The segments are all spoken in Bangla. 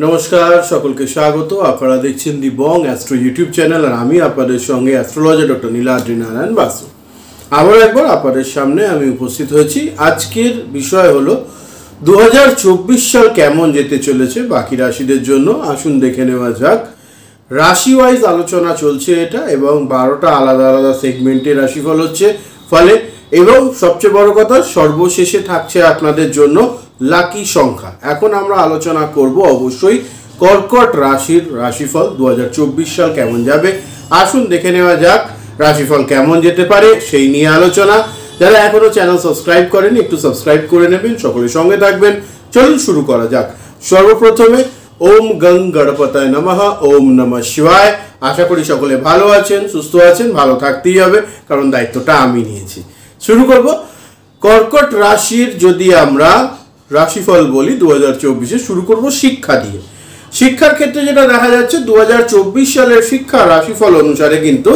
নমস্কার সকলকে স্বাগত। আপনারা দেখছেন দি বং অ্যাস্ট্রো ইউটিউব চ্যানেল আর আমি আপনাদের সঙ্গে অ্যাস্ট্রোলজার ডক্টর নীলাদ্রি নারায়ণ বাসু। আবার একবার আপনাদের সামনে আমি উপস্থিত হয়েছি। আজকের বিষয় হলো 2024 সাল কেমন যেতে চলেছে বাকি রাশিদের জন্য। আসুন দেখে নেওয়া যাক। রাশি ওয়াইজ আলোচনা চলছে এটা, এবং 12টা আলাদা আলাদা সেগমেন্টে রাশিফল হচ্ছে ফলে, এবং সবচেয়ে বড় কথা সর্বশেষে থাকছে আপনাদের জন্য লাকি সংখ্যা। এখন আমরা আলোচনা করব অবশ্যই কর্কট রাশির রাশিফল 2024 সাল কেমন যাবে। আসুন দেখে নেওয়া যাক রাশিফল কেমন যেতে পারে সেই নিয়ে আলোচনা। যারা এখনো চ্যানেল সাবস্ক্রাইব করেনি একটু সাবস্ক্রাইব করে নেবেন, সকলের সঙ্গে থাকবেন। চলুন শুরু করা যাক। সর্বপ্রথমে ওম গং গণপতায় নমঃ, ওম নমঃ শিবায়। আশা করি সকলে ভালো আছেন, সুস্থ আছেন। ভালো থাকতেই হবে, কারণ দায়িত্বটা আমি নিয়েছি। শুরু করব কর্কট রাশির। যদি আমরা রাশিফল বলি 2024-এ, শুরু করব শিক্ষা দিয়ে। শিক্ষার ক্ষেত্রে যেটা দেখা যাচ্ছে 2024 সালের শিক্ষা রাশিফল অনুসারে কিন্তু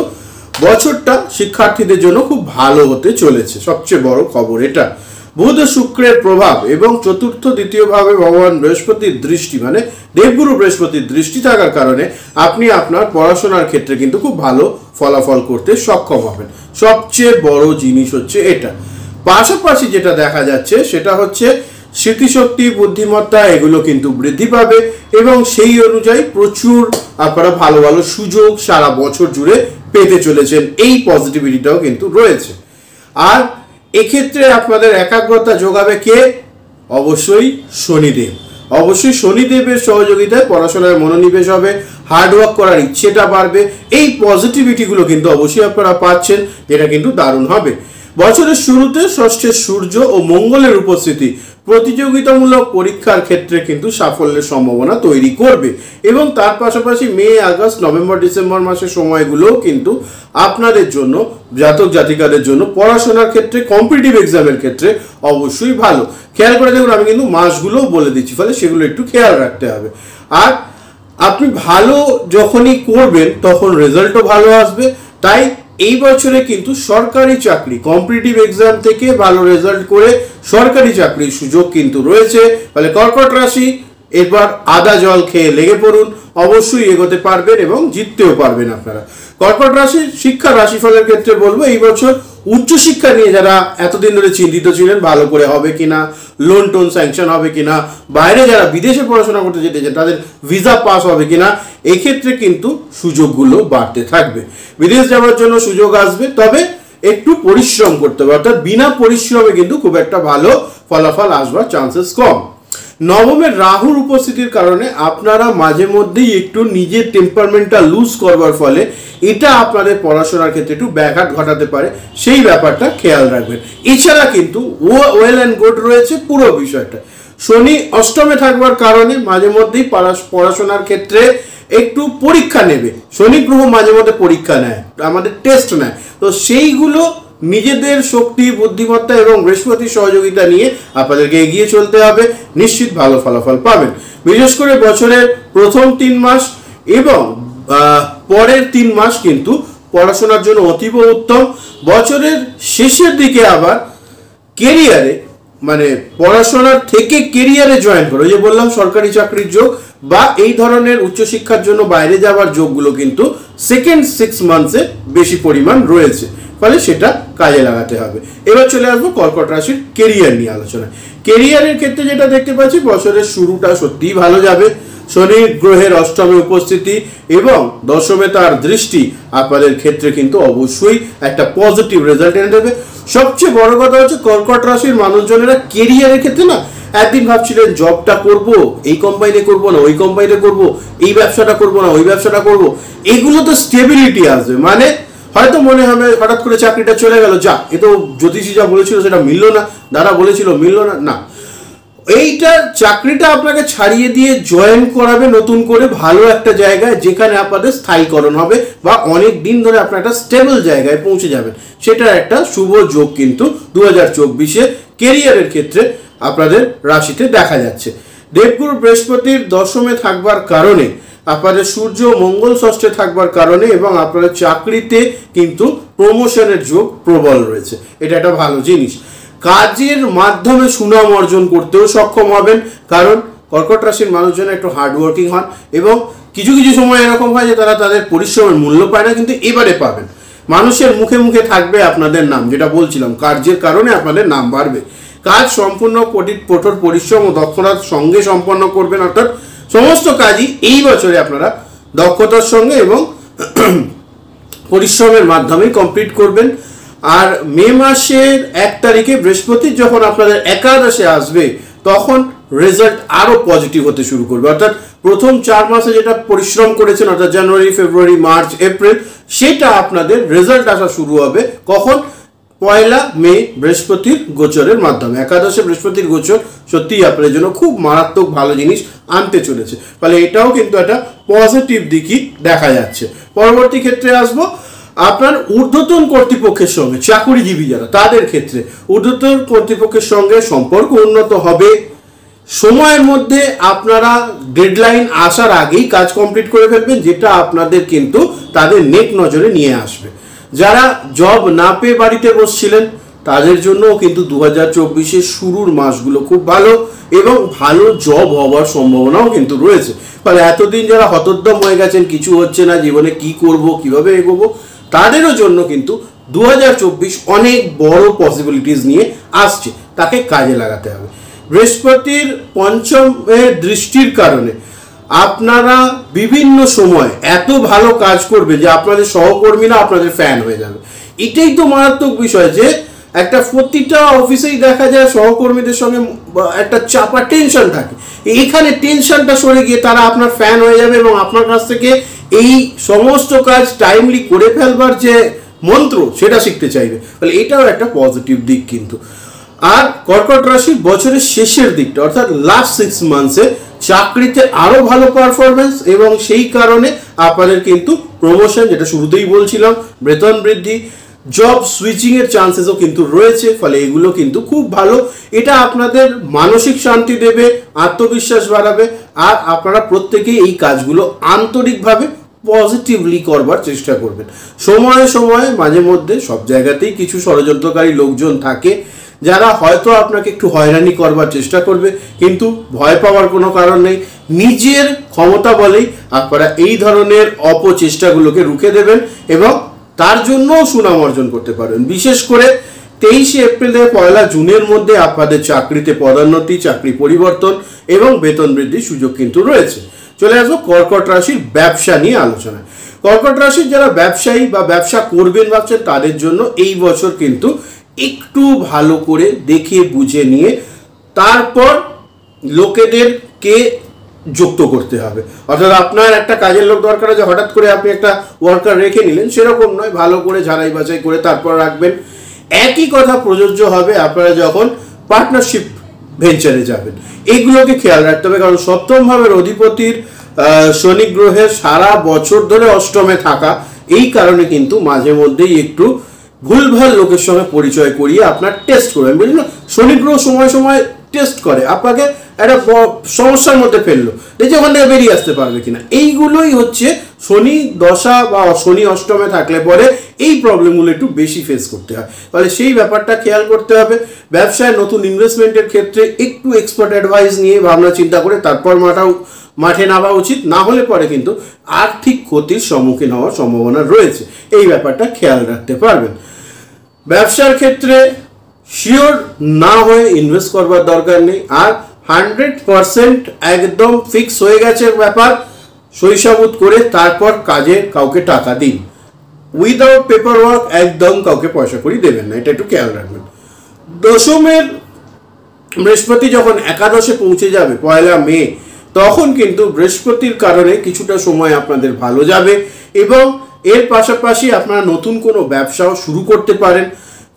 বছরটা শিক্ষার্থীদের জন্য খুব ভালো হতে চলেছে। সবচেয়ে বড় খবর এটা। বুধ শুক্রের প্রভাব এবং চতুর্থ দ্বিতীয়ভাবে ভগবান বৃহস্পতির দৃষ্টি, মানে দেবগুরু বৃহস্পতির দৃষ্টি থাকার কারণে আপনি আপনার পড়াশোনার ক্ষেত্রে কিন্তু খুব ভালো ফলাফল করতে সক্ষম হবেন। সবচেয়ে বড় জিনিস হচ্ছে এটা। পাশাপাশি যেটা দেখা যাচ্ছে সেটা হচ্ছে স্মৃতিশক্তি, বুদ্ধিমত্তা এগুলো কিন্তু বৃদ্ধি পাবে, এবং সেই অনুযায়ী প্রচুর আপনারা ভালো ভালো সুযোগ সারা বছর জুড়ে পেতে চলেছেন। এই পজিটিভিটিটাও কিন্তু রয়েছে। আর এক্ষেত্রে আপনাদের একাগ্রতা যোগাবে কে? অবশ্যই শনিদেব। অবশ্যই শনিদেবের সহযোগিতায় পড়াশোনায় মনোনিবেশ হবে, হার্ডওয়ার্ক করার ইচ্ছেটা বাড়বে। এই পজিটিভিটিগুলো কিন্তু অবশ্যই আপনারা পাচ্ছেন, যেটা কিন্তু দারুণ হবে। বছরের শুরুতে ষষ্ঠের সূর্য ও মঙ্গলের উপস্থিতি প্রতিযোগিতামূলক পরীক্ষার ক্ষেত্রে কিন্তু সাফল্যের সম্ভাবনা তৈরি করবে, এবং তার পাশাপাশি মে, আগস্ট, নভেম্বর, ডিসেম্বর মাসের সময়গুলোও কিন্তু আপনাদের জন্য, জাতক জাতিকাদের জন্য পড়াশোনার ক্ষেত্রে, কম্পিটিটিভ এক্সামের ক্ষেত্রে অবশ্যই ভালো। খেয়াল করে দেখুন, আমি কিন্তু মাসগুলোও বলে দিচ্ছি, ফলে সেগুলো একটু খেয়াল রাখতে হবে। আর আপনি ভালো যখনই করবেন তখন রেজাল্টও ভালো আসবে। তাই এই বছরে কিন্তু সরকারি চাকরি, কম্পিটিটিভ এক্সাম থেকে ভালো রেজাল্ট করে সরকারি চাকরির সুযোগ কিন্তু রয়েছে। ফলে কর্কট রাশি এবার আদা জল খেয়ে লেগে পড়ুন, অবশ্যই এগোতে পারবেন এবং জিততেও পারবেন আপনারা। কর্কট রাশির শিক্ষা রাশিফলের ক্ষেত্রে বলবো, এই বছর উচ্চশিক্ষা নিয়ে যারা এতদিন ধরে চিন্তিত ছিলেন, ভালো করে হবে কিনা, লোন টোন স্যাংশন হবে কিনা, বাইরে যারা বিদেশে পড়াশোনা করতে যেতে চান তাদের ভিসা পাস হবে কিনা, এক্ষেত্রে কিন্তু সুযোগগুলো বাড়তে থাকবে। বিদেশ যাওয়ার জন্য সুযোগ আসবে, তবে একটু পরিশ্রম করতে হবে। অর্থাৎ বিনা পরিশ্রমে কিন্তু খুব একটা ভালো ফলাফল আসবার চান্সেস কম। নবমের রাহুর উপস্থিতির কারণে আপনারা মাঝে মধ্যেই একটু নিজের টেম্পারমেন্টটা লুজ করবার ফলে এটা আপনাদের পড়াশোনার ক্ষেত্রে একটু ব্যাঘাত ঘটাতে পারে, সেই ব্যাপারটা খেয়াল রাখবেন। এছাড়া কিন্তু ওয়েল অ্যান্ড গুড রয়েছে পুরো বিষয়টা। শনি অষ্টমে থাকবার কারণে মাঝে মধ্যেই পড়াশোনার ক্ষেত্রে একটু পরীক্ষা নেবে। শনি গ্রহ মাঝে মধ্যে পরীক্ষা নেয়, আমাদের টেস্ট নেয়, তো সেইগুলো নিজেদের শক্তি, বুদ্ধিমত্তা এবং বৃহস্পতির সহযোগিতা নিয়ে আপনাদেরকে এগিয়ে চলতে হবে। নিশ্চিত ভালো ফলাফল পাবেন। বিশেষ করে বছরের প্রথম 3 মাস এবং পরের 3 মাস কিন্তু পড়াশোনার জন্য অতীব উত্তম। বছরের শেষের দিকে আবার কেরিয়ারে, মানে পড়াশোনার থেকে কেরিয়ারে জয়েন করো, যে বললাম সরকারি চাকরির যোগ বা এই ধরনের উচ্চশিক্ষার জন্য বাইরে যাওয়ার যোগগুলো কিন্তু সেকেন্ড 6 মান্থসে বেশি পরিমাণ রয়েছে, ফলে সেটা কাজে লাগাতে হবে। এবার চলে আসবো কর্কট রাশির কেরিয়ার নিয়ে আলোচনা। কেরিয়ারের ক্ষেত্রে যেটা দেখতে পাচ্ছি, বছরের শুরুটা সত্যিই ভালো যাবে। শনি গ্রহের অষ্টমে উপস্থিতি এবং দশমে তার দৃষ্টি আপনাদের ক্ষেত্রে কিন্তু অবশ্যই একটা পজিটিভ রেজাল্ট এনে দেবে। সবচেয়ে বড় কথা হচ্ছে কর্কট রাশির মানুষজনেরা কেরিয়ারের ক্ষেত্রে না, একদিন ভাবছিলেন জবটা করব, এই কোম্পানিতে করব না ওই কোম্পানিতে করব, এই ব্যবসাটা করব না ওই ব্যবসাটা করব, এগুলো তো স্টেবিলিটি আসবে। মানে হয়তো মনে হবে হঠাৎ করে চাকরিটা চলে গেল, যা এ তো জ্যোতিষী যা বলেছিল সেটা মিললো না, দাদা বলেছিল মিললো না। না, এইটা চাকরিটা আপনাকে ছাড়িয়ে দিয়ে জয়েন করাবে নতুন করে ভালো একটা জায়গায়, যেখানে আপনাদের স্থায়ীকরণ হবে বা অনেক দিন ধরে আপনার একটা স্টেবল জায়গায় পৌঁছে যাবেন। সেটার একটা শুভ যোগ কিন্তু 2024-এ কেরিয়ারের ক্ষেত্রে আপনাদের রাশিতে দেখা যাচ্ছে। দেবগুরু বৃহস্পতির দশমে থাকবার কারণে, আপনাদের সূর্য মঙ্গল ষষ্ঠে থাকবার কারণে এবং আপনাদের চাকরিতে কিন্তু প্রমোশনের যোগ প্রবল রয়েছে। এটা একটা ভালো জিনিস। কাজের মাধ্যমে সুনাম অর্জন করতেও সক্ষম হবেন, কারণ কর্কট রাশির মানুষজন একটু হার্ডওয়ার্কিং হন এবং কিছু কিছু সময় এরকম হয় যে তারা তাদের পরিশ্রমের মূল্য পায় না, কিন্তু এবারে পাবেন। মানুষের মুখে মুখে থাকবে আপনাদের নাম, যেটা বলছিলাম, কার্যের কারণে আপনাদের নাম বাড়বে। কাজ সম্পূর্ণ কঠোর পরিশ্রম ও দক্ষতার সঙ্গে সম্পন্ন করবেন, অর্থাৎ সমস্ত কাজই এই বছরে আপনারা দক্ষতার সঙ্গে এবং পরিশ্রমের মাধ্যমে কমপ্লিট করবেন। আর মে মাসের 1 তারিখে বৃহস্পতি যখন আপনাদের একাদশে আসবে তখন রেজাল্ট আরো পজিটিভ হতে শুরু করবে, অর্থাৎ প্রথম 4 মাসে যেটা পরিশ্রম করেছেন, অর্থাৎ জানুয়ারি, ফেব্রুয়ারি, মার্চ, এপ্রিল, সেটা আপনাদের রেজাল্ট আসা শুরু হবে কখন? 1 মে বৃহস্পতির গোচরের মাধ্যমে। একাদশে বৃহস্পতির গোচর সত্যিই আপনাদের জন্য খুব মারাত্মক ভালো জিনিস আনতে চলেছে, ফলে এটাও কিন্তু একটা পজিটিভ দিকই দেখা যাচ্ছে। পরবর্তী ক্ষেত্রে আসবো আপনার ঊর্ধ্বতন কর্তৃপক্ষের সঙ্গে, চাকুরিজীবী যারা, তাদের ক্ষেত্রে ঊর্ধ্বতন কর্তৃপক্ষের সঙ্গে সম্পর্ক উন্নত হবে। সময়ের মধ্যে আপনারা ডেডলাইন আসার আগেই কাজ কমপ্লিট করে ফেলবেন, যেটা আপনাদের কিন্তু তাদের নেক নজরে নিয়ে আসবে। যারা জব না পেয়ে বাড়িতে বসছিলেন তাদের জন্যও কিন্তু 2024-এর শুরুর মাসগুলো খুব ভালো এবং ভালো জব হওয়ার সম্ভাবনাও কিন্তু রয়েছে। ফলে এতদিন যারা হতোদ্যম হয়ে গেছেন, কিছু হচ্ছে না, জীবনে কি করব, কিভাবে এগোবো, তাদেরও জন্য কিন্তু 2024 অনেক বড় পসিবিলিটিস নিয়ে আসছে, তাকে কাজে লাগাতে হবে। বৃহস্পতির পঞ্চমের দৃষ্টির কারণে আপনারা বিভিন্ন সময় এত ভালো কাজ করবে যে আপনাদের সহকর্মীরা আপনাদের ফ্যান হয়ে যাবে। এটাই তো মারাত্মক বিষয়, যে একটা প্রতিটা অফিসেই দেখা যায় সহকর্মীদের সঙ্গে একটা চাপা টেনশন থাকে। এইখানে টেনশনটা সরে গিয়ে তারা আপনার ফ্যান হয়ে যাবে এবং আপনার কাছ থেকে এই সমস্ত কাজ টাইমলি করে ফেলবার যে মন্ত্র, সেটা শিখতে চাইবে। ফলে এটাও একটা পজিটিভ দিক কিন্তু। আর কর্কট রাশি বছরের শেষের দিকটা, অর্থাৎ লাস্ট 6 মান্থসে চাকরিতে আরো ভালো পারফরমেন্স এবং সেই কারণে আপনাদের কিন্তু প্রমোশন, যেটা শুরুতেই বলছিলাম, বেতন বৃদ্ধি, জব সুইচিং এর চান্সেসও কিন্তু রয়েছে। ফলে এগুলো কিন্তু খুব ভালো। এটা আপনাদের মানসিক শান্তি দেবে, আত্মবিশ্বাস বাড়াবে, আর আপনারা প্রত্যেকেই এই কাজগুলো আন্তরিকভাবে পজিটিভলি করবার চেষ্টা করবেন। সময়ে সময়ে মাঝে মধ্যে সব জায়গাতেই কিছু ষড়যন্ত্রকারী লোকজন থাকে যারা হয়তো আপনাকে একটু হয়রানি করবার চেষ্টা করবে, কিন্তু ভয় পাওয়ার কোনো কারণ নেই। নিজের ক্ষমতা বলেই আপনারা এই ধরনের অপচেষ্টাগুলোকে রুখে দেবেন এবং তার জন্যও সুনাম অর্জন করতে পারবেন। বিশেষ করে 23 এপ্রিল থেকে 1 জুনের মধ্যে আপনাদের চাকরিতে পদোন্নতি, চাকরি পরিবর্তন এবং বেতন বৃদ্ধির সুযোগ কিন্তু রয়েছে। চলে আসবো কর্কট রাশির ব্যবসা নিয়ে আলোচনা। কর্কট রাশির যারা ব্যবসায়ী বা ব্যবসা করবেন ভাবছেন, তাদের জন্য এই বছর কিন্তু একটু ভালো করে দেখে বুঝে নিয়ে তারপর লোকেদেরকে যুক্ত করতে হবে। অর্থাৎ আপনার একটা কাজের লোক দরকার আছে, হঠাৎ করে আপনি একটা ওয়ার্কার রেখে নিলেন, সেরকম নয়, ভালো করে ঝাড়াই বাছাই করে তারপর রাখবেন। একই কথা প্রযোজ্য হবে আপনারা যখন পার্টনারশিপ ভেঞ্চারে যাবেন। এইগুলোকে খেয়াল রাখতে হবে, কারণ সপ্তম ভাবের অধিপতির শনি গ্রহের সারা বছর ধরে অষ্টমে থাকা, এই কারণে কিন্তু মাঝে মধ্যেই একটু ভুলভাল লোকের সঙ্গে পরিচয় করিয়ে আপনার টেস্ট করবেন। বুঝলেন না, শনি গ্রহ সময় সময় টেস্ট করে, আপনাকে একটা সমস্যার মধ্যে ফেললো, দেখছি ওখান থেকে বেরিয়ে আসতে পারবে কিনা। এইগুলোই হচ্ছে শনি দশা বা শনি অষ্টমে থাকলে পরে এই প্রবলেমগুলো একটু বেশি ফেস করতে হয়। তাহলে সেই ব্যাপারটা খেয়াল করতে হবে। ব্যবসায় নতুন ইনভেস্টমেন্টের ক্ষেত্রে একটু এক্সপার্ট অ্যাডভাইস নিয়ে ভাবনা চিন্তা করে তারপর মাঠে নামা উচিত, না হলে পরে কিন্তু আর্থিক ক্ষতির সম্মুখীন হওয়ার সম্ভাবনা রয়েছে। এই ব্যাপারটা খেয়াল রাখতে পারবেন। ব্যবসার ক্ষেত্রে শিওর না হয়ে ইনভেস্ট করবার দরকার নেই। আর 100% একদম ফিক্স হয়ে গেছে ব্যাপার, সইসাবুত করে তারপর কাজে কাউকে টাকা দিন। উইদাউট পেপার ওয়ার্ক একদম কাউকে পয়সা করি দেবেন না, এটা একটু খেয়াল রাখবেন। দশমের বৃহস্পতি যখন একাদশে পৌঁছে যাবে 1 মে, তখন কিন্তু বৃহস্পতির কারণে কিছুটা সময় আপনাদের ভালো যাবে এবং এর পাশাপাশি আপনারা নতুন কোনো ব্যবসাও শুরু করতে পারেন।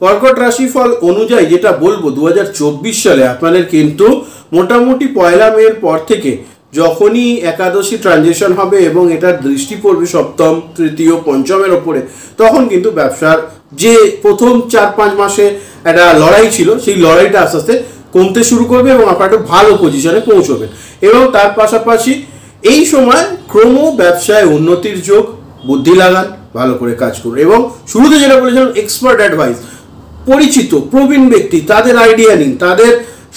কর্কট রাশিফল অনুযায়ী যেটা বলবো, 2024 সালে আপনাদের কিন্তু মোটামুটি 1 মে এর পর থেকে যখনই একাদশী ট্রানজিশন হবে এবং এটার দৃষ্টি পড়বে সপ্তম, তৃতীয়, পঞ্চমের ওপরে, তখন কিন্তু ব্যবসার যে প্রথম 4-5 মাসে একটা লড়াই ছিল, সেই লড়াইটা আস্তে আস্তে কমতে শুরু করবে এবং আপনারা একটা ভালো পজিশনে পৌঁছবেন। এবং তার পাশাপাশি এই সময় ক্রম ব্যবসায় উন্নতির যোগ। বুদ্ধি লাগান, ভালো করে কাজ করুন এবং শুরুতে যেটা বলেছিলাম, এক্সপার্ট অ্যাডভাইস, পরিচিত প্রবীণ ব্যক্তি, তাদের আইডিয়া নিন, তাদের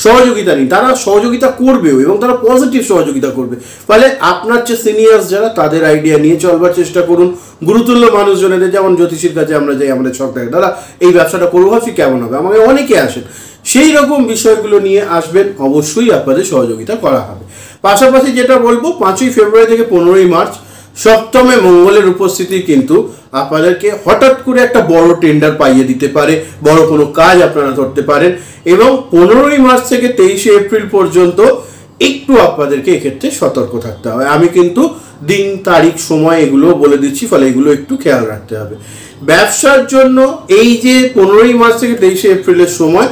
সহযোগিতা নিন, তারা সহযোগিতা করবেও এবং তারা পজিটিভ সহযোগিতা করবে। ফলে আপনার যে সিনিয়র্স যারা, তাদের আইডিয়া নিয়ে চলবার চেষ্টা করুন। গুরুতুল্য মানুষজনেদের, যেমন জ্যোতিষীর কাছে আমরা যাই, আমাদের ছক দেখে, দাদা এই ব্যবসাটা করবো ভাবছি কেমন হবে, আমাকে অনেকে আসেন, সেই রকম বিষয়গুলো নিয়ে আসবেন, অবশ্যই আপনাদের সহযোগিতা করা হবে। পাশাপাশি যেটা বলবো, 5ই ফেব্রুয়ারি থেকে 15ই মার্চ সপ্তমে মঙ্গলের উপস্থিতি কিন্তু আপনাদেরকে হঠাৎ করে একটা বড় টেন্ডার পাইয়ে দিতে পারে, বড় কোনো কাজ আপনারা ধরতে পারেন। এবং 15ই মার্চ থেকে 23শে এপ্রিল পর্যন্ত একটু আপনাদেরকে এক্ষেত্রে সতর্ক থাকতে হবে। আমি কিন্তু দিন, তারিখ, সময় এগুলো বলে দিচ্ছি, ফলে এগুলো একটু খেয়াল রাখতে হবে। ব্যবসার জন্য এই যে 15ই মার্চ থেকে 23শে এপ্রিলের সময়,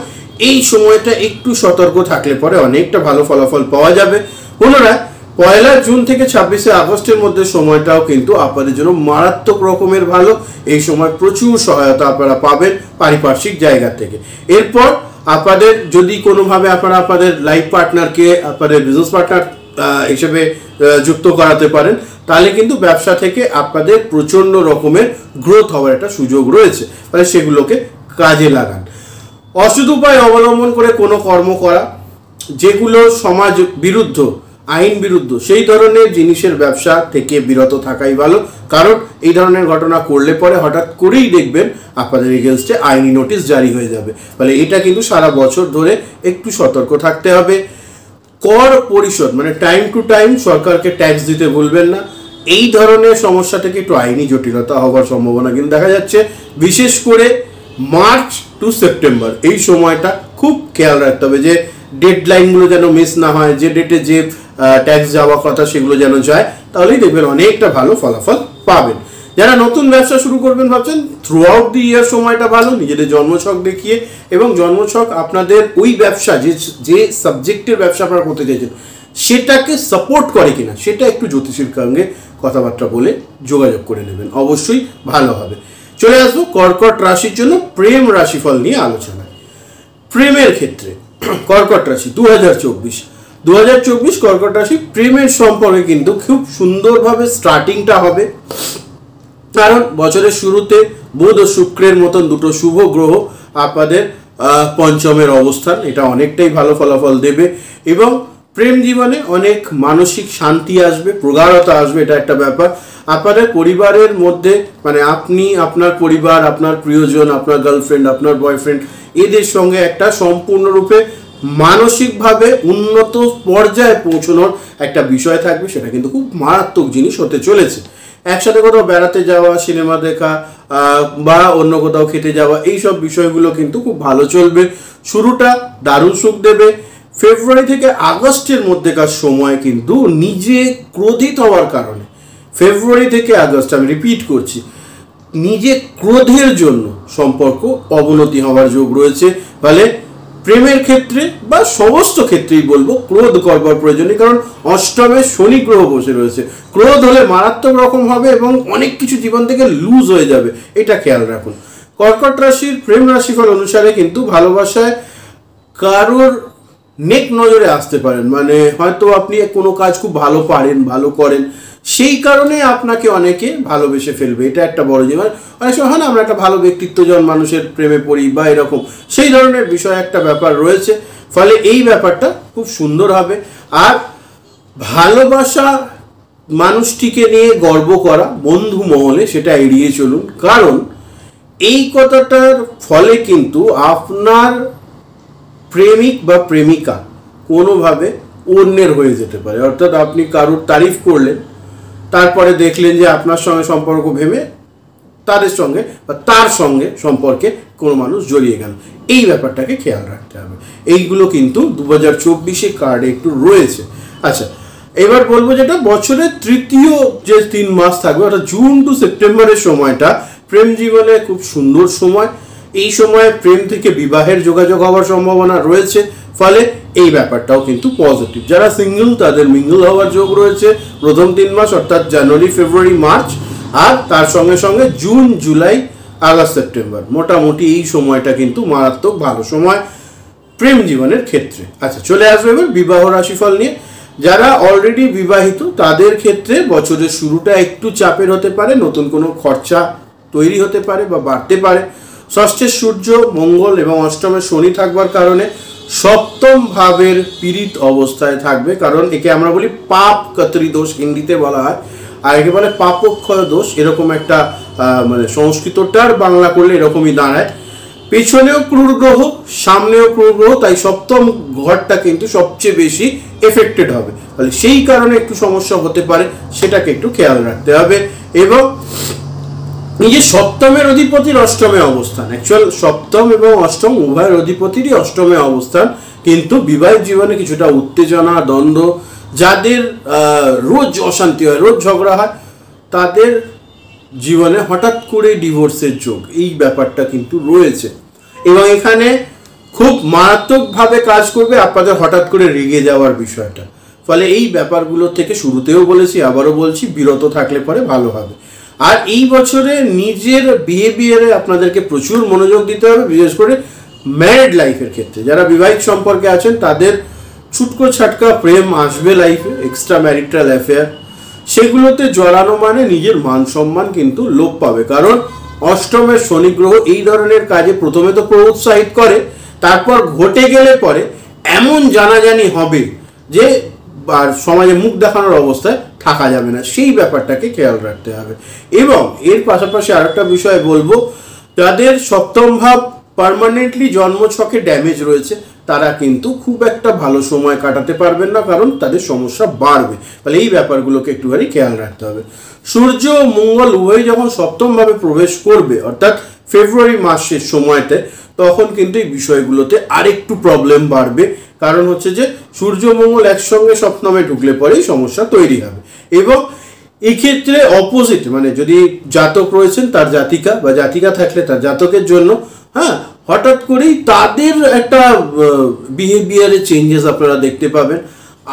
এই সময়টা একটু সতর্ক থাকলে পরে অনেকটা ভালো ফলাফল পাওয়া যাবে। পুনরায় 1 জুন থেকে 26শে আগস্টের মধ্যে সময়টাও কিন্তু আপনাদের জন্য মারাত্মক রকমের ভালো। এই সময় প্রচুর সহায়তা আপনারা পাবেন পারিপার্শ্বিক জায়গা থেকে। এরপর আপনাদের যদি কোনোভাবে আপনারা আপনাদের লাইফ পার্টনারকে আপনাদের বিজনেস পার্টনার হিসেবে যুক্ত করাতে পারেন, তাহলে কিন্তু ব্যবসা থেকে আপনাদের প্রচণ্ড রকমের গ্রোথ হওয়ার একটা সুযোগ রয়েছে। ফলে সেগুলোকে কাজে লাগান। অসৎ উপায় অবলম্বন করে কোনো কর্ম করা, যেগুলো সমাজ বিরুদ্ধ, আইন বিরুদ্ধ, সেই ধরনের জিনিসের ব্যবসা থেকে বিরত থাকাই ভালো। কারণ এই ধরনের ঘটনা করলে পরে হঠাৎ করেই দেখবেন আপনাদের এগেনস্টে আইনি নোটিশ জারি হয়ে যাবে। ফলে এটা কিন্তু সারা বছর ধরে একটু সতর্ক থাকতে হবে। কর পরিশোধ, মানে টাইম টু টাইম সরকারকে ট্যাক্স দিতে ভুলবেন না। এই ধরনের সমস্যা থেকে একটু আইনি জটিলতা হওয়ার সম্ভাবনা কিন্তু দেখা যাচ্ছে। বিশেষ করে মার্চ টু সেপ্টেম্বর এই সময়টা খুব খেয়াল রাখতে হবে যে ডেডলাইনগুলো যেন মিস না হয়, যে ডেটে যে ট্যাক্স যাওয়ার কথা সেগুলো যেন যায়, তাহলেই দেখবেন অনেকটা ভালো ফলাফল পাবেন। যারা নতুন ব্যবসা শুরু করবেন ভাবছেন, থ্রু আউট দি ইয়ার সময়টা ভালো, নিজেদের জন্মছক দেখিয়ে এবং জন্মছক আপনাদের ওই ব্যবসা যে সাবজেক্টের ব্যবসা আপনারা করতে চাইছেন সেটাকে সাপোর্ট করে কিনা, সেটা একটু জ্যোতিষীর সঙ্গে কথাবার্তা বলে যোগাযোগ করে নেবেন, অবশ্যই ভালো হবে। চলে আসবো কর্কট রাশির জন্য প্রেম রাশিফল নিয়ে আলোচনায়। প্রেমের ক্ষেত্রে কর্কট রাশি 2024 কর্কট রাশি প্রেমের সম্পর্কে কিন্তু খুব সুন্দরভাবে স্টার্টিংটা হবে। কারণ বছরের শুরুতে বুধ ও শুক্রের মতন দুটো শুভ গ্রহ আপনাদের পঞ্চমের অবস্থান, এটা অনেকটাই ভালো ফলাফল দেবে এবং প্রেম জীবনে অনেক মানসিক শান্তি আসবে, প্রগাঢ়তা আসবে। এটা একটা ব্যাপার। আপনাদের পরিবারের মধ্যে, মানে আপনি, আপনার পরিবার, আপনার প্রিয়জন, আপনার গার্লফ্রেন্ড, আপনার বয়ফ্রেন্ড, এদের সঙ্গে একটা সম্পূর্ণরূপে মানসিকভাবে উন্নত পর্যায়ে পৌঁছানোর একটা বিষয় থাকবে। সেটা কিন্তু খুব মারাত্মক জিনিস হতে চলেছে। একসাথে কোথাও বেড়াতে যাওয়া, সিনেমা দেখা বা অন্য কোথাও খেতে যাওয়া, এই সব বিষয়গুলো কিন্তু খুব ভালো চলবে। শুরুটা দারুণ সুখ দেবে। ফেব্রুয়ারি থেকে আগস্টের মধ্যেকার সময় কিন্তু নিজে ক্রোধিত হওয়ার কারণে, ফেব্রুয়ারি থেকে আগস্ট, আমি রিপিট করছি, নিজে ক্রোধের জন্য সম্পর্ক অবনতি হওয়ার যোগ রয়েছে। ফলে প্রেমের ক্ষেত্রে বা সমস্ত ক্ষেত্রেই বলবো ক্রোধ করবার প্রয়োজন নেই, কারণ অষ্টমে শনি গ্রহ বসে রয়েছে। ক্রোধ হলে মারাত্মক রকম হবে এবং অনেক কিছু জীবন থেকে লুজ হয়ে যাবে, এটা খেয়াল রাখুন। কর্কট রাশির প্রেম রাশিফল অনুসারে কিন্তু ভালোবাসায় কারোর নেক নজরে আসতে পারেন, মানে হয়তো আপনি কোনো কাজ খুব ভালো পারেন, ভালো করেন, সেই কারণে আপনাকে অনেকে ভালোবেসে ফেলবে। এটা একটা বড় জীবন। অনেক সময় হয় না, আমরা একটা ভালো ব্যক্তিত্বজন মানুষের প্রেমে পড়ি বা এরকম, সেই ধরনের বিষয় একটা ব্যাপার রয়েছে। ফলে এই ব্যাপারটা খুব সুন্দর হবে। আর ভালোবাসা মানুষটিকে নিয়ে গর্ব করা বন্ধু মহলে, সেটা এড়িয়ে চলুন। কারণ এই কথাটার ফলে কিন্তু আপনার প্রেমিক বা প্রেমিকা কোনোভাবে অন্যের হয়ে যেতে পারে। অর্থাৎ আপনি কারোর তারিফ করলেন, তারপরে দেখলেন যে আপনার সঙ্গে সম্পর্ক ভেঙে তাদের সঙ্গে বা তার সঙ্গে সম্পর্কে কোনো মানুষ জড়িয়ে গেল। এই ব্যাপারটাকে খেয়াল রাখতে হবে। এইগুলো কিন্তু 2024 কার্ডে একটু রয়েছে। আচ্ছা, এবার বলবো যেটা বছরের তৃতীয় যে 3 মাস থাকবে, অর্থাৎ জুন টু সেপ্টেম্বরের সময়টা প্রেম জীবনে খুব সুন্দর সময়। এই সময়ে প্রেম থেকে বিবাহের যোগাযোগ হওয়ার সম্ভাবনা রয়েছে। ফলে এই ব্যাপারটাও কিন্তু পজিটিভ। যারা সিঙ্গেল তাদের মিঙ্গল হওয়ার যোগ রয়েছে প্রথম 3 মাস, অর্থাৎ জানুয়ারি, ফেব্রুয়ারি, মার্চ, আর তার সঙ্গে সঙ্গে জুন, জুলাই, আগস্ট, সেপ্টেম্বর। মোটামুটি এই সময়টা কিন্তু মারাত্মক ভালো সময় প্রেম জীবনের ক্ষেত্রে। আচ্ছা, চলে আসবে এবার বিবাহ রাশিফল নিয়ে। যারা অলরেডি বিবাহিত তাদের ক্ষেত্রে বছরের শুরুটা একটু চাপের হতে পারে, নতুন কোনো খরচা তৈরি হতে পারে বা বাড়তে পারে। ষষ্ঠের সূর্য, মঙ্গল এবং অষ্টমের শনি থাকবার কারণে সপ্তম ভাবের পীড়িত অবস্থায় থাকবে, কারণ একে আমরা বলি পাপ কতরি দোষ, হিন্দিতে বলা হয়, আর একে বলে পাপক্ষয় দোষ। এরকম একটা মানে সংস্কৃতটার বাংলা করলে এরকমই দাঁড়ায়। পেছনেও ক্রূর গ্রহ, সামনেও ক্রূর গ্রহ, তাই সপ্তম ঘরটা কিন্তু সবচেয়ে বেশি এফেক্টেড হবে। তাহলে সেই কারণে একটু সমস্যা হতে পারে, সেটাকে একটু খেয়াল রাখতে হবে। এবং এই যে সপ্তমের অধিপতির অষ্টমে অবস্থান, অ্যাকচুয়াল সপ্তম এবং অষ্টম উভয়ের অধিপতিরই অষ্টমে অবস্থান, কিন্তু বিবাহিত জীবনে কিছুটা উত্তেজনা, দ্বন্দ্ব, যাদের রোজ অশান্তি হয়, রোজ ঝগড়া হয়, তাদের জীবনে হঠাৎ করে ডিভোর্সের যোগ, এই ব্যাপারটা কিন্তু রয়েছে। এবং এখানে খুব মারাত্মকভাবে কাজ করবে আপনাদের হঠাৎ করে রেগে যাওয়ার বিষয়টা। ফলে এই ব্যাপারগুলো থেকে শুরুতেও বলেছি, আবারও বলছি, বিরত থাকলে পরে ভালো হবে। আর এই বছরে নিজের বিহেভিয়ারে আপনাদেরকে প্রচুর মনোযোগ দিতে হবে, বিশেষ করে ম্যারিড লাইফের ক্ষেত্রে। যারা বিবাহিত সম্পর্কে আছেন তাদের ছুটকো ছাটকা প্রেম আসবে লাইফে, এক্সট্রা ম্যারিটাল অ্যাফেয়ার, সেগুলোতে জড়ানো মানে নিজের মান সম্মান কিন্তু লোপ পাবে। কারণ অষ্টমের শনি গ্রহ এই ধরনের কাজে প্রথমে তো প্রোৎসাহিত করে, তারপর ঘটে গেলে পরে এমন জানাজানি হবে যে আর সমাজে মুখ দেখানোর অবস্থায় থাকা যাবে না, সেই ব্যাপারটাকে খেয়াল রাখতে হবে। এবং এর পাশাপাশি আরেকটা বিষয় বলবো, যাদের সপ্তম ভাব পার্মানেন্টলি জন্মছকে ড্যামেজ রয়েছে, তারা কিন্তু খুব একটা ভালো সময় কাটাতে পারবেন না, কারণ তাদের সমস্যা বাড়বে। তাহলে এই ব্যাপারগুলোকে একটুখানি খেয়াল রাখতে হবে। সূর্য ও মঙ্গল উভয় যখন সপ্তম ভাবে প্রবেশ করবে, অর্থাৎ ফেব্রুয়ারি মাসের সময়তে, তখন কিন্তু এই বিষয়গুলোতে আরেকটু প্রবলেম বাড়বে। কারণ হচ্ছে যে সূর্য মঙ্গল একসঙ্গে সপ্তমে ঢুকলে পরেই সমস্যা তৈরি হবে। এবং এক্ষেত্রে অপোজিট, মানে যদি জাতক রয়েছেন তার জাতিকা, বা জাতিকা থাকলে তার জাতকের জন্য হঠাৎ করেই তাদের একটা বিহেভিয়ারে চেঞ্জেস আপনারা দেখতে পাবেন।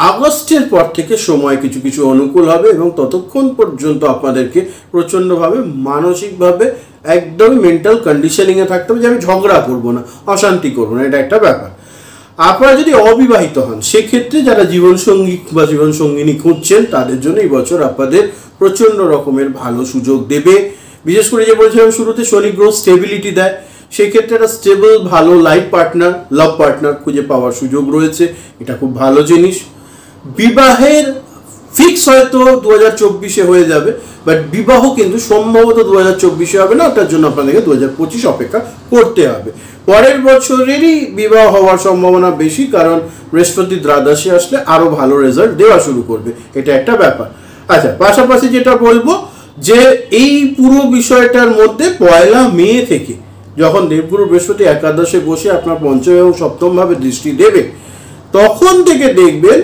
আগস্টের পর থেকে সময় কিছু কিছু অনুকূল হবে, এবং ততক্ষণ পর্যন্ত আপনাদেরকে প্রচণ্ডভাবে মানসিকভাবে একদম মেন্টাল কন্ডিশনিংয়ে থাকতে হবে যে আমি ঝগড়া করবো না, অশান্তি করবো না, এটা একটা ব্যাপার। আপনারা যদি অবিবাহিত হন, সেক্ষেত্রে যারা জীবনসঙ্গী বা জীবনসঙ্গিনী খুঁজছেন, তাদের জন্য এই বছর আপনাদের প্রচণ্ড রকমের ভালো সুযোগ দেবে। বিশেষ করে যে বলছিলাম শুরুতে, শনি গ্রহ স্টেবিলিটি দেয়, সেক্ষেত্রে একটা স্টেবল ভালো লাইফ পার্টনার, লাভ পার্টনার খুঁজে পাওয়ার সুযোগ রয়েছে, এটা খুব ভালো জিনিস। বিবাহের ফিক্স হয়তো 2024-এ হয়ে যাবে, বাট বিবাহ কিন্তু সম্ভবত 2024-এ হবে না, ওটার জন্য আপনাদেরকে 2025 অপেক্ষা করতে হবে। পরের বছরেরই বিবাহ হওয়ার সম্ভাবনা বেশি, কারণ বৃহস্পতি দ্বাদশে আসলে আরো ভালো রেজাল্ট দেওয়া শুরু করবে, এটা একটা ব্যাপার। আচ্ছা, পাশাপাশি যেটা বলবো যে এই পুরো বিষয়টার মধ্যে 1 মে থেকে যখন দেবগুরু বৃহস্পতি একাদশে বসে আপনার পঞ্চম এবং সপ্তম ভাবে দৃষ্টি দেবে, তখন থেকে দেখবেন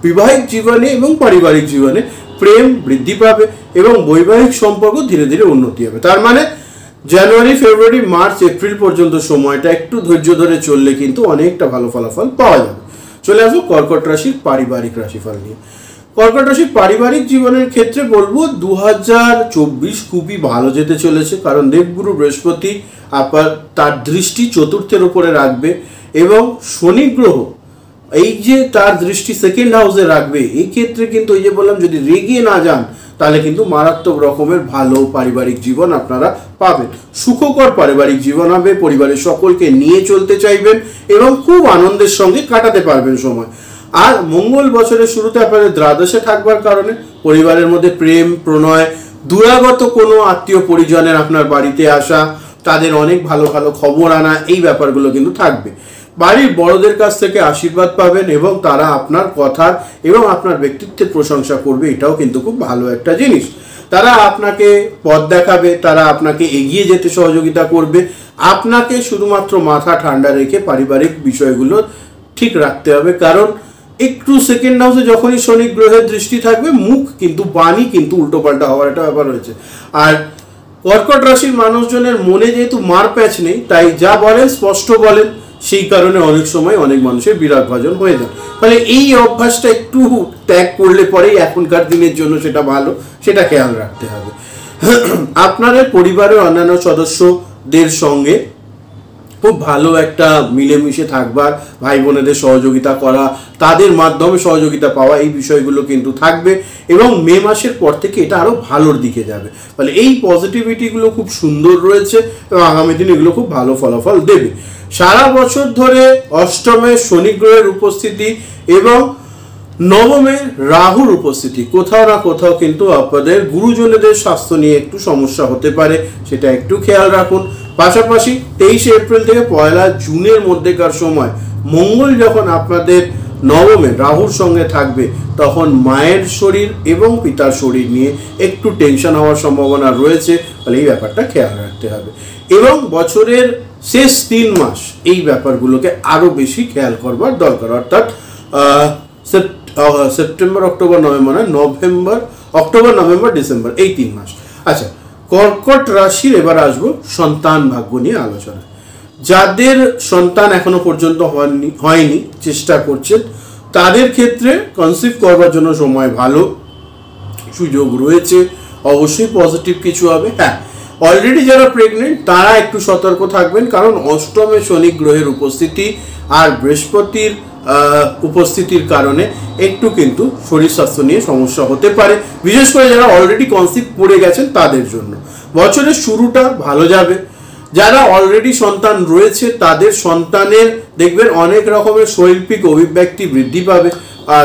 বিবাহিক জীবনে এবং পারিবারিক জীবনে প্রেম বৃদ্ধি পাবে এবং বৈবাহিক সম্পর্ক ধীরে ধীরে উন্নতি হবে। তার মানে জানুয়ারি, ফেব্রুয়ারি, মার্চ, এপ্রিল পর্যন্ত সময়টা একটু ধৈর্য ধরে চললে কিন্তু অনেকটা ভালো ফলাফল পাওয়া যাবে। চলে আসবো কর্কট রাশির পারিবারিক রাশিফল নিয়ে। কর্কট রাশির পারিবারিক জীবনের ক্ষেত্রে বলবো 2024 খুবই ভালো যেতে চলেছে, কারণ দেবগুরু বৃহস্পতি আবার তার দৃষ্টি চতুর্থের উপরে রাখবে, এবং শনি গ্রহ এই যে তার দৃষ্টি সেকেন্ড হাউসে রাখবে, এই ক্ষেত্রে কিন্তু এই যে বললাম, যদি রেগে না যান তাহলে কিন্তু মারাত্মক রকমের ভালো পারিবারিক জীবন আপনারা পাবেন। সুখকর পারিবারিক জীবন হবে, পরিবারের সকলকে নিয়ে চলতে চাইবেন এবং খুব আনন্দের সঙ্গে কাটাতে পারবেন সময়। আর মঙ্গল বছরের শুরুতে আপনাদের দ্বাদশে থাকবার কারণে পরিবারের মধ্যে প্রেম, প্রণয়, দূরাগত কোনো আত্মীয় পরিজনের আপনার বাড়িতে আসা, তাদের অনেক ভালো ভালো খবর আনা, এই ব্যাপারগুলো কিন্তু থাকবে। বাড়ির বড়দের কাছ থেকে আশীর্বাদ পাবেন এবং তারা আপনার কথার এবং আপনার ব্যক্তিত্বের প্রশংসা করবে, এটাও কিন্তু খুব ভালো একটা জিনিস। তারা আপনাকে পথ দেখাবে, তারা আপনাকে এগিয়ে যেতে সহযোগিতা করবে। আপনাকে শুধুমাত্র মাথা ঠান্ডা রেখে পারিবারিক বিষয়গুলো ঠিক রাখতে হবে, কারণ একটু সেকেন্ড হাউসে যখনই শনি গ্রহের দৃষ্টি থাকবে, মুখ কিন্তু বাণী কিন্তু উল্টোপাল্টা হওয়ার একটা ব্যাপার রয়েছে। আর কর্কট রাশির মানুষজনের মনে যেহেতু মার প্যাচ নেই, তাই যা বলেন স্পষ্ট বলেন, সেই কারণে অনেক সময় অনেক মানুষের বিরাগ ভাজন হয়ে যায়। ফলে এই অভ্যাসটা একটু ত্যাগ করলে পরেই এখনকার দিনের জন্য সেটা ভালো, সেটা খেয়াল রাখতে হবে। আপনাদের পরিবারের অন্যান্য সদস্যদের সঙ্গে খুব ভালো একটা মিলেমিশে থাকবার, ভাই বোনেদের সহযোগিতা করা, তাদের মাধ্যমে সহযোগিতা পাওয়া, এই বিষয়গুলো কিন্তু থাকবে এবং মে মাসের পর থেকে এটা আরো ভালোর দিকে যাবে। ফলে এই পজিটিভিটিগুলো খুব সুন্দর রয়েছে এবং আগামী দিনে এগুলো খুব ভালো ফলাফল দেবে। সারা বছর ধরে অষ্টমে শনি গ্রহের উপস্থিতি এবং নবমে রাহুর উপস্থিতি কোথাও না কোথাও কিন্তু আপনাদের গুরুজনদের স্বাস্থ্য নিয়ে একটু সমস্যা হতে পারে, সেটা একটু খেয়াল রাখুন। পাশাপাশি 23 এপ্রিল থেকে 1 জুনের মধ্যেকার সময় মঙ্গল যখন আপনাদের নবমে রাহুর সঙ্গে থাকবে, তখন মায়ের শরীর এবং পিতার শরীর নিয়ে একটু টেনশন হওয়ার সম্ভাবনা রয়েছে, তাহলে এই ব্যাপারটা খেয়াল রাখতে হবে। এবং বছরের শেষ 3 মাস এই ব্যাপারগুলোকে আরও বেশি খেয়াল করবার দরকার, অর্থাৎ September, October, November, October, November, December, এই 3 মাস। আচ্ছা, কর্কট রাশির এবার আসবো সন্তান ভাগ্য নিয়ে আলোচনা। যাদের সন্তান এখনো পর্যন্ত হয়নি, চেষ্টা করছেন, তাদের ক্ষেত্রে কনসিভ করবার জন্য সময় ভালো, সুযোগ রয়েছে, অবশ্যই পজিটিভ কিছু হবে। হ্যাঁ, অলরেডি যারা প্রেগনেন্ট তারা একটু সতর্ক থাকবেন, কারণ অষ্টমে শনি গ্রহের উপস্থিতি আর বৃহস্পতির উপস্থিতির কারণে একটু কিন্তু শরীর স্বাস্থ্য নিয়ে সমস্যা হতে পারে, বিশেষ করে যারা অলরেডি কনসিভ করে গেছেন তাদের জন্য। বছরের শুরুটা ভালো যাবে। যারা অলরেডি সন্তান রয়েছে তাদের সন্তানের দেখবেন অনেক রকমের শৈল্পিক অভিব্যক্তি বৃদ্ধি পাবে।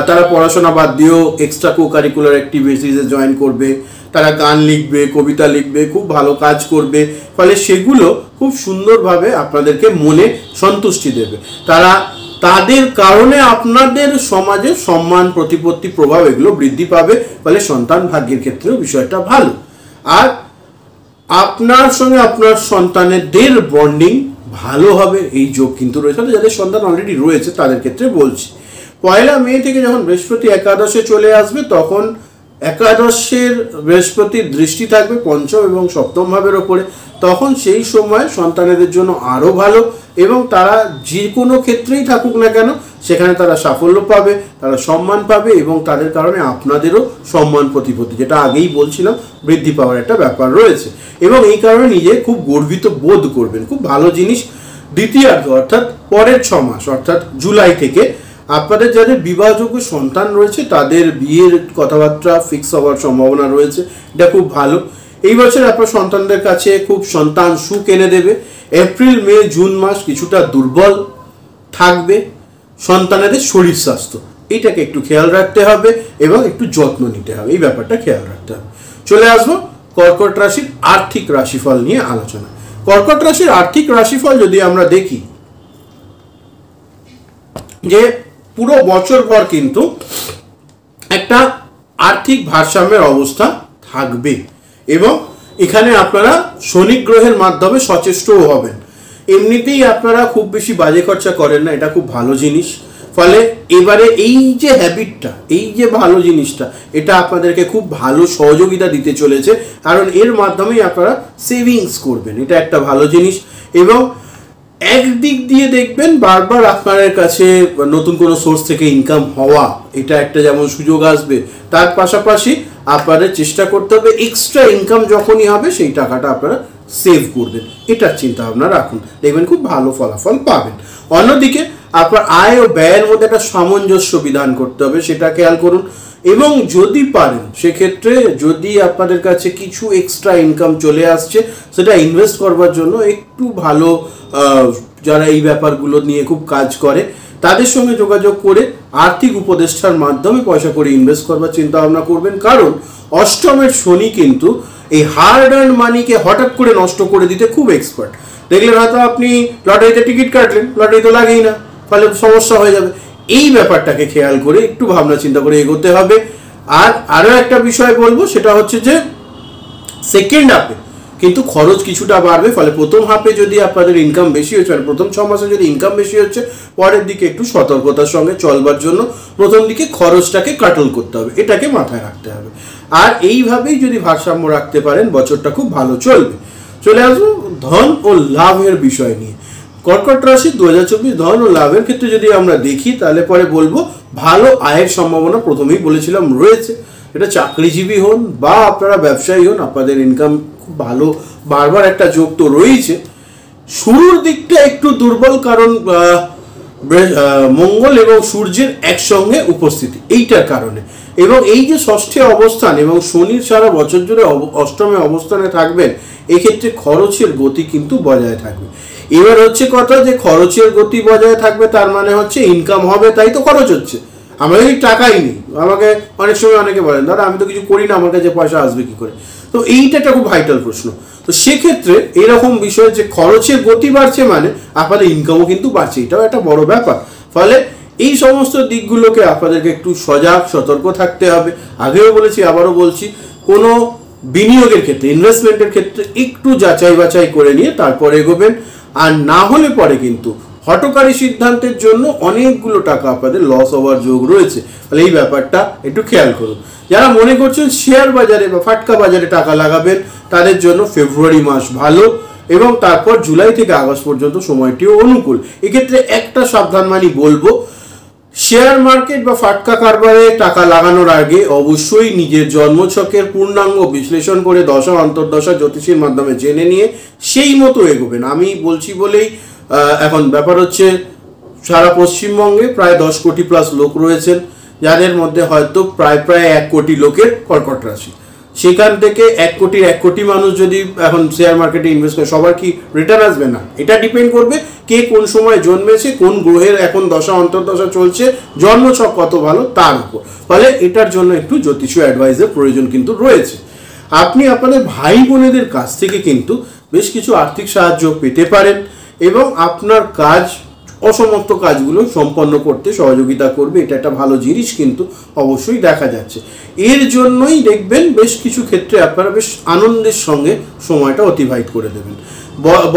তারা পড়াশোনা বাদ দিয়েও এক্সট্রা কো কারিকুলার অ্যাক্টিভিটিসে জয়েন করবে, তারা গান লিখবে, কবিতা লিখবে, খুব ভালো কাজ করবে, ফলে সেগুলো খুব সুন্দরভাবে আপনাদেরকে মনে সন্তুষ্টি দেবে। তাদের কারণে আপনাদের সমাজে সম্মান, প্রতিপত্তি, প্রভাব এগুলো বৃদ্ধি পাবে, ফলে সন্তান ভাগ্যের ক্ষেত্রেও বিষয়টা ভালো। আর আপনার সঙ্গে আপনার সন্তানেদের বন্ডিং ভালো হবে, এই যোগ কিন্তু রয়েছে। যাদের সন্তান অলরেডি রয়েছে তাদের ক্ষেত্রে বলছি, 1 মে থেকে যখন বৃহস্পতি একাদশে চলে আসবে, তখন একাদশের বৃহস্পতির দৃষ্টি থাকবে পঞ্চম এবং সপ্তম ভাবের ওপরে, তখন সেই সময় সন্তানেদের জন্য আরও ভালো, এবং তারা যে কোনো ক্ষেত্রেই থাকুক না কেন সেখানে তারা সাফল্য পাবে, তারা সম্মান পাবে, এবং তাদের কারণে আপনাদেরও সম্মান, প্রতিপত্তি, যেটা আগেই বলছিলাম, বৃদ্ধি পাওয়ার একটা ব্যাপার রয়েছে, এবং এই কারণে নিজে খুব গর্বিত বোধ করবেন। খুব ভালো জিনিস। দ্বিতীয়ার্ধ অর্থাৎ পরের 6 মাস অর্থাৎ জুলাই থেকে আপনাদের যাদের বিবাহযোগ্য সন্তান রয়েছে তাদের বিয়ের কথাবার্তা ফিক্স হওয়ার সম্ভাবনা রয়েছে, এটা খুব ভালো। এই বছর আপনার সন্তানদের কাছে খুব সন্তান সুখ এনে দেবে। এপ্রিল, মে, জুন মাস কিছুটা দুর্বল থাকবে সন্তানেদের শরীর স্বাস্থ্য, এইটাকে একটু খেয়াল রাখতে হবে এবং একটু যত্ন নিতে হবে, এই ব্যাপারটা খেয়াল রাখতে হবে। চলে আসবো কর্কট রাশির আর্থিক রাশিফল নিয়ে আলোচনা। কর্কট রাশির আর্থিক রাশিফল যদি আমরা দেখি, যে পুরো বছর পর কিন্তু একটা আর্থিক ভারসাম্যের অবস্থা থাকবে, এবং এখানে আপনারা শনি গ্রহের মাধ্যমে সচেষ্টও হবেন। এমনিতেই আপনারা খুব বেশি বাজে খরচা করেন না, এটা খুব ভালো জিনিস। ফলে এবারে এই যে হ্যাবিটটা, এই যে ভালো জিনিসটা, এটা আপনাদেরকে খুব ভালো সহযোগিতা দিতে চলেছে, কারণ এর মাধ্যমেই আপনারা সেভিংস করবেন, এটা একটা ভালো জিনিস। এবং একদিক দিয়ে দেখবেন বারবার আপনার কাছে নতুন কোনো সোর্স থেকে ইনকাম হওয়া, এটা একটা যেমন সুযোগ আসবে, তার পাশাপাশি আপনাদের চেষ্টা করতে হবে এক্সট্রা ইনকাম যখনই হবে সেই টাকাটা আপনারা সেভ করবেন, এটার চিন্তা ভাবনা রাখুন, দেখবেন খুব ভালো ফলাফল পাবেন। অন্যদিকে আপনার আয় ও ব্যয়ের মধ্যে একটা সামঞ্জস্য বিধান করতে হবে, সেটা খেয়াল করুন। এবং যদি পারেন সেক্ষেত্রে যদি আপনাদের কাছে কিছু এক্সট্রা ইনকাম চলে আসছে, সেটা ইনভেস্ট করবার জন্য একটু ভালো যারা এই ব্যাপারগুলো নিয়ে খুব কাজ করে তাদের সঙ্গে যোগাযোগ করে আর্থিক উপদেষ্টার মাধ্যমে পয়সা করে ইনভেস্ট করবার চিন্তা ভাবনা করবেন। কারণ অষ্টমের শনি কিন্তু এই হার্ড আর্ন মানিকে হঠাৎ করে নষ্ট করে দিতে খুব এক্সপার্ট। দেখলেন হয়তো আপনি লটারিতে টিকিট কাটলেন, লটারি তো লাগেই না, ফলে সমস্যা হয়ে যাবে। এই ব্যাপারটাকে খেয়াল করে একটু ভাবনা চিন্তা করে এগোতে হবে। আর আরও একটা বিষয় বলবো, সেটা হচ্ছে যে সেকেন্ড হাফে কিন্তু খরচ কিছুটা বাড়বে, ফলে প্রথম হাফে যদি আপনাদের ইনকাম বেশি হচ্ছে, মানে প্রথম 6 মাসে যদি ইনকাম বেশি হচ্ছে, পরের দিকে একটু সতর্কতার সঙ্গে চলবার জন্য প্রথম দিকে খরচটাকে কাটল করতে হবে, এটাকে মাথায় রাখতে হবে। আর এইভাবেই যদি ভারসাম্য রাখতে পারেন বছরটা খুব ভালো চলবে। চলে আসবো ধন ও লাভের বিষয় নিয়ে। কর্কট রাশি 2024 ধন ও লাভের ক্ষেত্রে যদি আমরা দেখি, তাহলে পরে বলবো ভালো আয়ের সম্ভাবনা প্রথমেই বলেছিলাম রয়েছে। এটা চাকরিজীবী হন বা আপনারা ব্যবসায়ী হন, আপনাদের ইনকাম খুব ভালো বারবার একটা যোগ তো রয়েছে। শুরুর দিকটা একটু দুর্বল, কারণ মঙ্গল এবং সূর্যের একসঙ্গে উপস্থিতি, এইটার কারণে। এবং এই যে ষষ্ঠে অবস্থান এবং শনির সারা বছর জুড়ে অষ্টমে অবস্থানে থাকবেন, এক্ষেত্রে খরচের গতি কিন্তু বজায় থাকবে। এবার হচ্ছে কথা যে খরচের গতি বজায় থাকবে, তার মানে হচ্ছে ইনকাম হবে তাই তো খরচ হচ্ছে। আমার যদি টাকাই নেই, আমাকে অনেক সময় অনেকে বলেন দাদা আমি তো কিছু করি না, আমার কাছে পয়সা আসবে কি করে। তো এইটা একটা খুব ভাইটাল প্রশ্ন। তো সেক্ষেত্রে এরকম বিষয় যে খরচের গতি বাড়ছে মানে আপনাদের ইনকামও কিন্তু বাড়ছে, এটাও একটা বড় ব্যাপার। ফলে এই সমস্ত দিকগুলোকে আপনাদেরকে একটু সজাগ সতর্ক থাকতে হবে। আগেও বলেছি, আবারও বলছি, কোনো বিনিয়োগের ক্ষেত্রে, ইনভেস্টমেন্টের ক্ষেত্রে একটু যাচাই বাছাই করে নিয়ে তারপরে এগোবেন। আর না হলে পরে কিন্তু হঠকারী সিদ্ধান্তের জন্য অনেকগুলো টাকা আপনাদের লস হওয়ার যোগ রয়েছে। তাহলে এই ব্যাপারটা একটু খেয়াল করুন। যারা মনে করছেন শেয়ার বাজারে বা ফাটকা বাজারে টাকা লাগাবেন, তাদের জন্য ফেব্রুয়ারি মাস ভালো এবং তারপর জুলাই থেকে আগস্ট পর্যন্ত সময়টিও অনুকূল। এক্ষেত্রে একটা সাবধানবাণী বলবো, শেয়ার মার্কেট বা ফাটকা কারবারে টাকা লাগানোর আগে অবশ্যই নিজের জন্মছকের পূর্ণাঙ্গ বিশ্লেষণ করে দশা অন্তর্দশা জ্যোতিষীর মাধ্যমে জেনে নিয়ে সেই মতো এগোবেন। আমি বলছি বলেই এখন ব্যাপার হচ্ছে সারা পশ্চিমবঙ্গে প্রায় 10 কোটি প্লাস লোক রয়েছেন, যাদের মধ্যে হয়তো প্রায় 1 কোটি লোকের কর্কট রাশি। সেখান থেকে 1 কোটি মানুষ যদি এখন শেয়ার মার্কেটে ইনভেস্ট করে, সবার কি রিটার্ন আসবে না? এটা ডিপেন্ড করবে কে কোন সময় জন্মেছে, কোন গ্রহের এখন দশা অন্তর্দশা চলছে, জন্মছক কত ভালো তার উপর। ফলে এটার জন্য একটু জ্যোতিষীয় অ্যাডভাইসের প্রয়োজন কিন্তু রয়েছে। আপনি আপনাদের ভাই বোনেদের কাছ থেকে কিন্তু বেশ কিছু আর্থিক সাহায্য পেতে পারেন এবং আপনার কাজ, অসমাপ্ত কাজগুলো সম্পন্ন করতে সহযোগিতা করবে। এটা একটা ভালো জিনিস কিন্তু অবশ্যই দেখা যাচ্ছে। এর জন্যই দেখবেন বেশ কিছু ক্ষেত্রে আপনারা বেশ আনন্দের সঙ্গে সময়টা অতিবাহিত করে দেবেন।